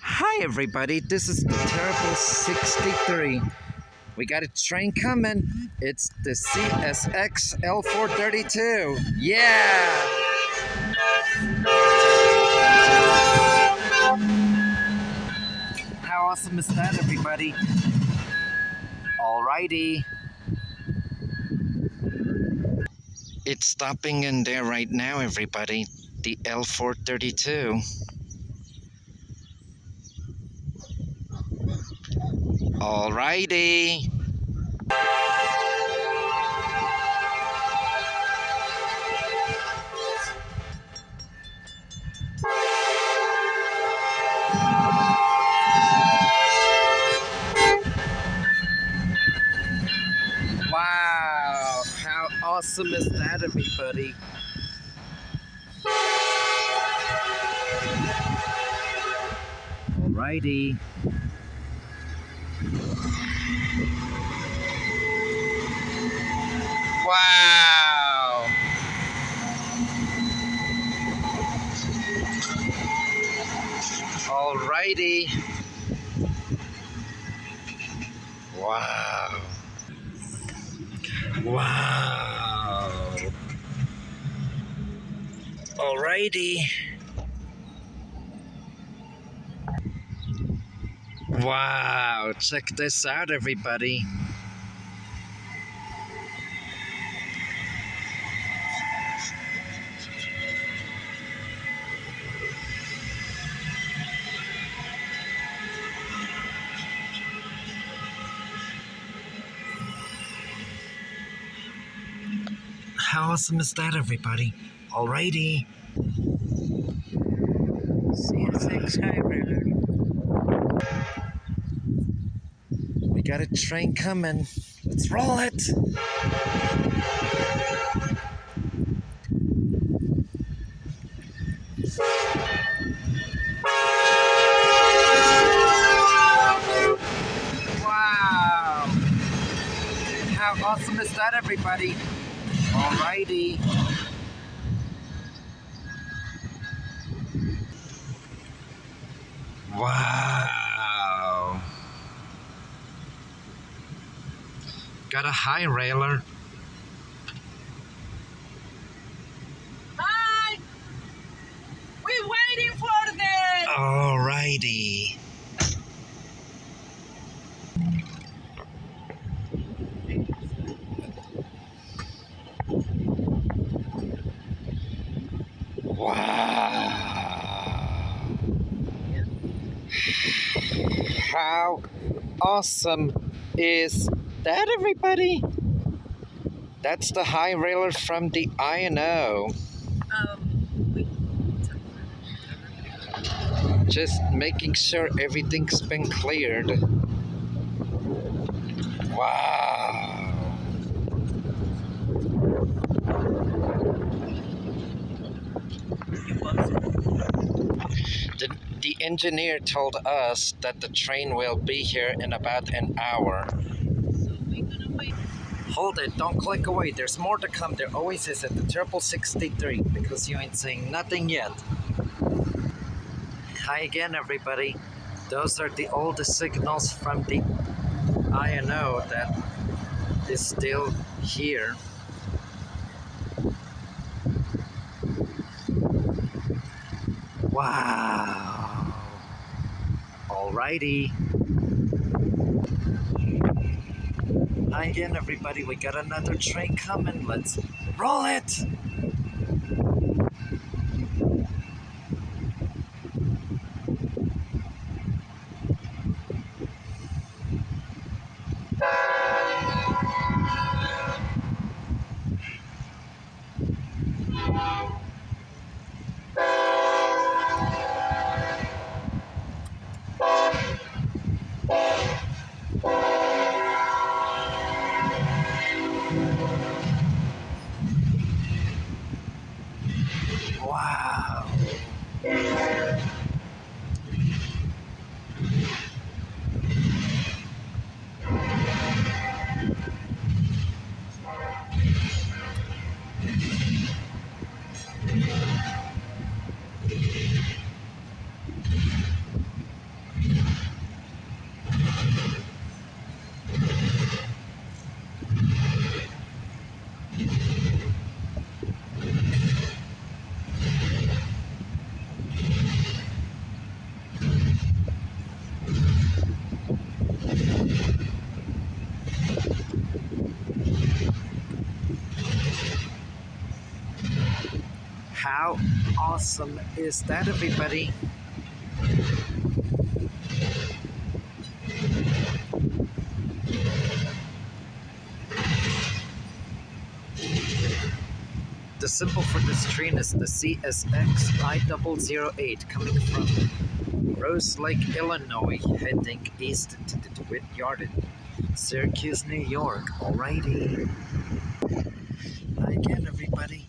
Hi everybody, this is the Terrible 63. We got a train coming. It's the CSX L432. Yeah! How awesome is that, everybody? Alrighty. It's stopping in there right now, everybody. The L432. Alrighty. Wow, how awesome is that, everybody? Alrighty. Wow. Alrighty. Wow. Wow. Alrighty. Wow. Check this out, everybody. How awesome is that, everybody? Alrighty. CSX Hybrid. We got a train coming. Let's roll it. Wow. How awesome is that, everybody? Alrighty. Wow. Got a high railer. Hi! We're waiting for them! Alrighty. Wow. How awesome is that, everybody? That's the high railer from the INO. Just making sure everything's been cleared. Wow. The engineer told us that the train will be here in about an hour. Hold it, don't click away. There's more to come. There always is at the Triple 63 because you ain't saying nothing yet. Hi again, everybody. Those are the oldest signals from the INO that is still here. Wow. Alrighty. Hi again, everybody. We got another train coming. Let's roll it. How awesome is that, everybody? The symbol for this train is the CSX I008 coming from Rose Lake, Illinois, heading east to the DeWitt Yard in Syracuse, New York. Alrighty. Again, everybody,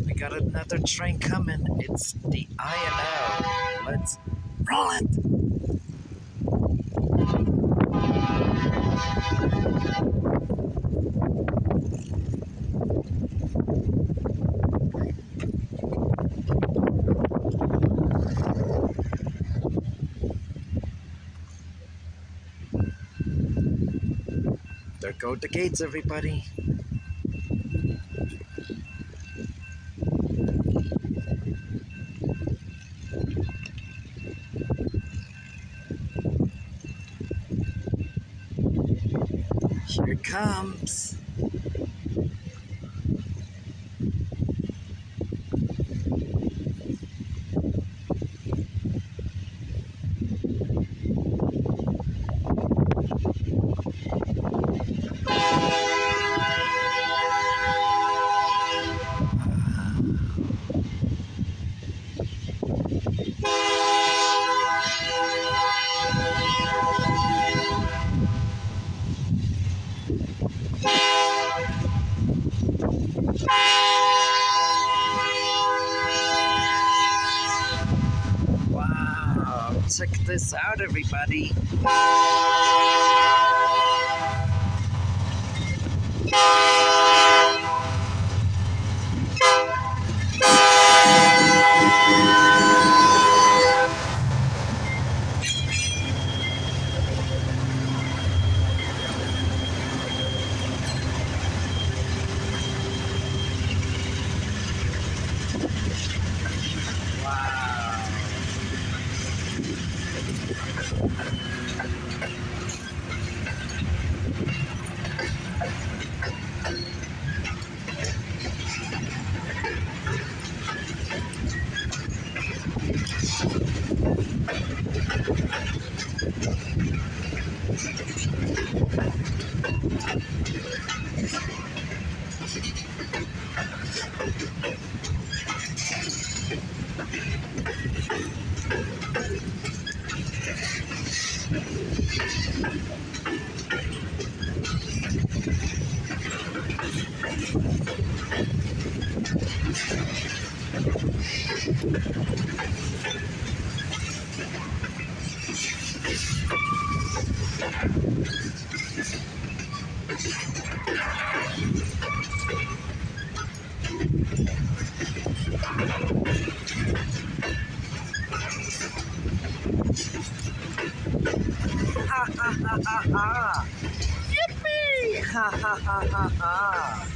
we got another train coming. It's the I&O. Let's roll it. There go the gates, everybody. Here it comes. Wow, check this out, everybody. Ha ha ha ha ha! Yippee! Ha ha ha ha ha!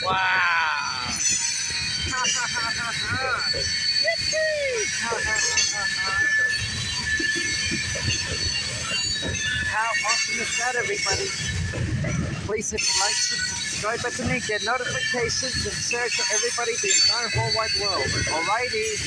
Wow! How awesome is that, everybody? Please hit the like, subscribe button, and get notifications, and share to everybody the entire whole wide world. Alrighty.